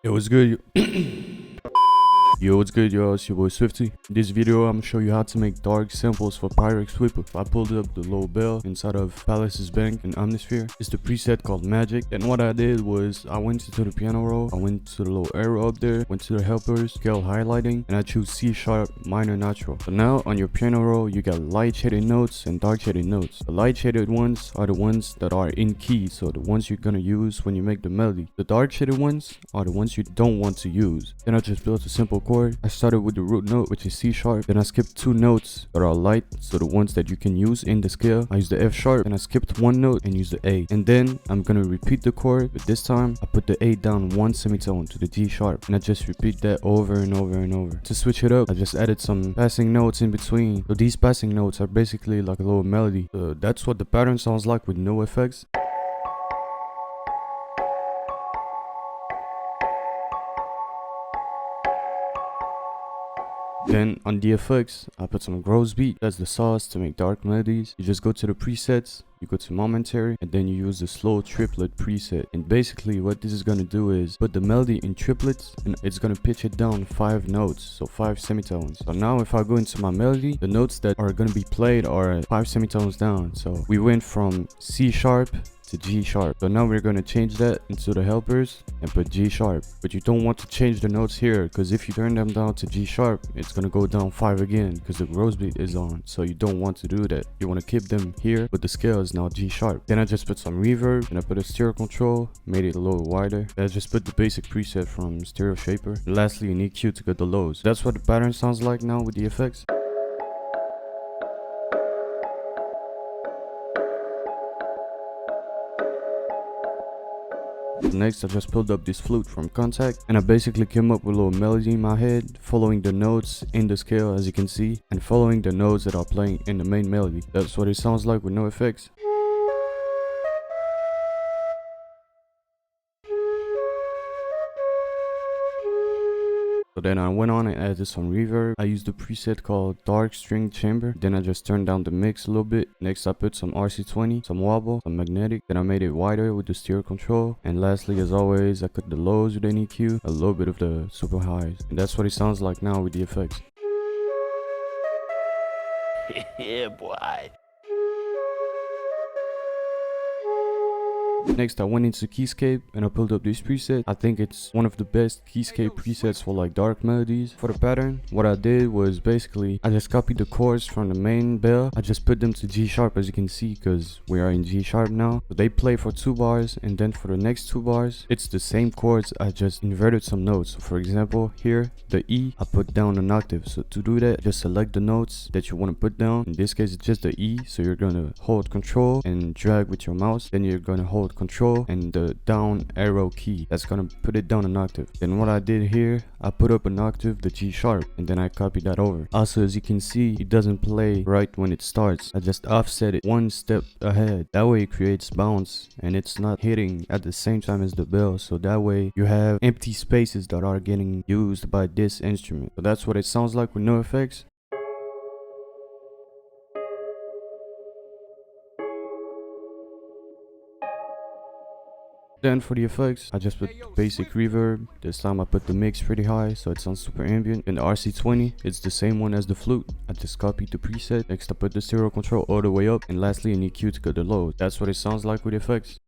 Yo, what's good? Yo, what's good, y'all? It's your boy Swifty. In this video, I'm gonna show you how to make dark samples for PYREX WHIPPA. I pulled up the low bell inside of Palace's Bank in Omnisphere. It's the preset called Magic. And what I did was I went into the piano roll, I went to the low arrow up there, went to the helpers, scale highlighting, and I choose C sharp minor natural. So now on your piano roll, you got light shaded notes and dark shaded notes. The light shaded ones are the ones that are in key, so the ones you're gonna use when you make the melody. The dark shaded ones are the ones you don't want to use. Then I just built a simple chord. I started with the root note, which is C sharp. Then I skipped two notes that are light, so the ones that you can use in the scale. I used the F sharp, and I skipped one note and used the A. And then I'm gonna repeat the chord, but this time I put the A down one semitone to the G sharp, and I just repeat that over and over and over. To switch it up, I just added some passing notes in between. So these passing notes are basically like a little melody. So that's what the pattern sounds like with no effects. Then on the effects, I put some gross beat. That's the sauce to make dark melodies. You just go to the presets, you go to momentary, and then you use the slow triplet preset. And basically what this is going to do is put the melody in triplets, and it's going to pitch it down 5 notes, so 5 semitones. So now if I go into my melody, the notes that are going to be played are 5 semitones down. So we went from C sharp to G sharp. So now we're going to change that into the helpers and put G sharp. But you don't want to change the notes here, because if you turn them down to G sharp, it's going to go down 5 again because the gross beat is on. So you don't want to do that. You want to keep them here, but the scale is now G sharp. Then I just put some reverb, and I put a stereo control, made it a little wider. Then I just put the basic preset from Stereo Shaper. And lastly, an EQ to get the lows. That's what the pattern sounds like now with the effects. Next, I just pulled up this flute from Contact, and I basically came up with a little melody in my head, following the notes in the scale as you can see, and following the notes that are playing in the main melody. That's what it sounds like with no effects. So then I went on and added some reverb. I used a preset called Dark String Chamber. Then I just turned down the mix a little bit. Next I put some RC20, some wobble, some magnetic. Then I made it wider with the stereo control. And lastly, as always, I cut the lows with an EQ, a little bit of the super highs. And that's what it sounds like now with the effects. Yeah, boy. Next, I went into Keyscape and I pulled up this preset. I think it's one of the best Keyscape presets for like dark melodies. For the pattern, what I did was basically I just copied the chords from the main bell. I just put them to G sharp, as you can see, because we are in G sharp now. So they play for 2 bars, and then for the next 2 bars, it's the same chords. I just inverted some notes. So for example, here, the E, I put down an octave. So to do that, just select the notes that you want to put down. In this case, it's just the E. So you're going to hold control and drag with your mouse. Then you're going to hold control and the down arrow key. That's gonna put it down an octave. Then what I did here, I put up an octave, the G sharp, and then I copied that over. Also, as you can see, it doesn't play right when it starts. I just offset it 1 step ahead. That way it creates bounce and it's not hitting at the same time as the bell. So that way you have empty spaces that are getting used by this instrument. So that's what it sounds like with no effects. Then for the effects, I just put the basic reverb. This time I put the mix pretty high, so it sounds super ambient. And the RC20, it's the same one as the flute. I just copied the preset. Next I put the stereo control all the way up, and lastly an EQ to cut the lows. That's what it sounds like with effects.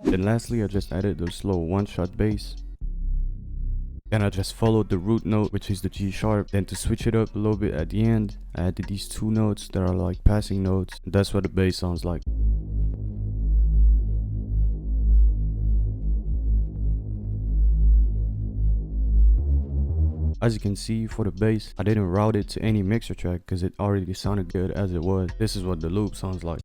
Then lastly, I just added the slow one-shot bass. And I just followed the root note, which is the G sharp. Then to switch it up a little bit at the end, I added these 2 notes that are like passing notes. And that's what the bass sounds like. As you can see, for the bass, I didn't route it to any mixer track because it already sounded good as it was. This is what the loop sounds like.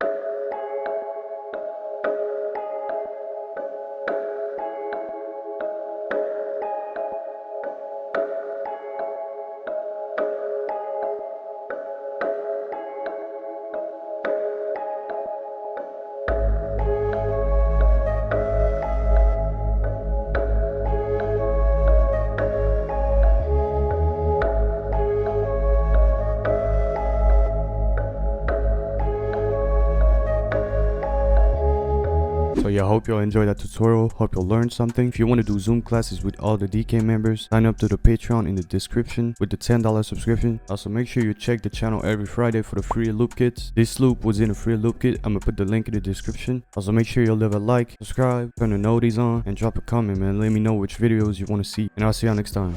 So yeah, hope y'all enjoyed that tutorial. Hope y'all learned something. If you want to do Zoom classes with all the DK members, sign up to the Patreon in the description with the $10 subscription. Also, make sure you check the channel every Friday for the free loop kits. This loop was in a free loop kit. I'm gonna put the link in the description. Also, make sure you leave a like, subscribe, turn the notices on, and drop a comment, man. Let me know which videos you want to see, and I'll see y'all next time.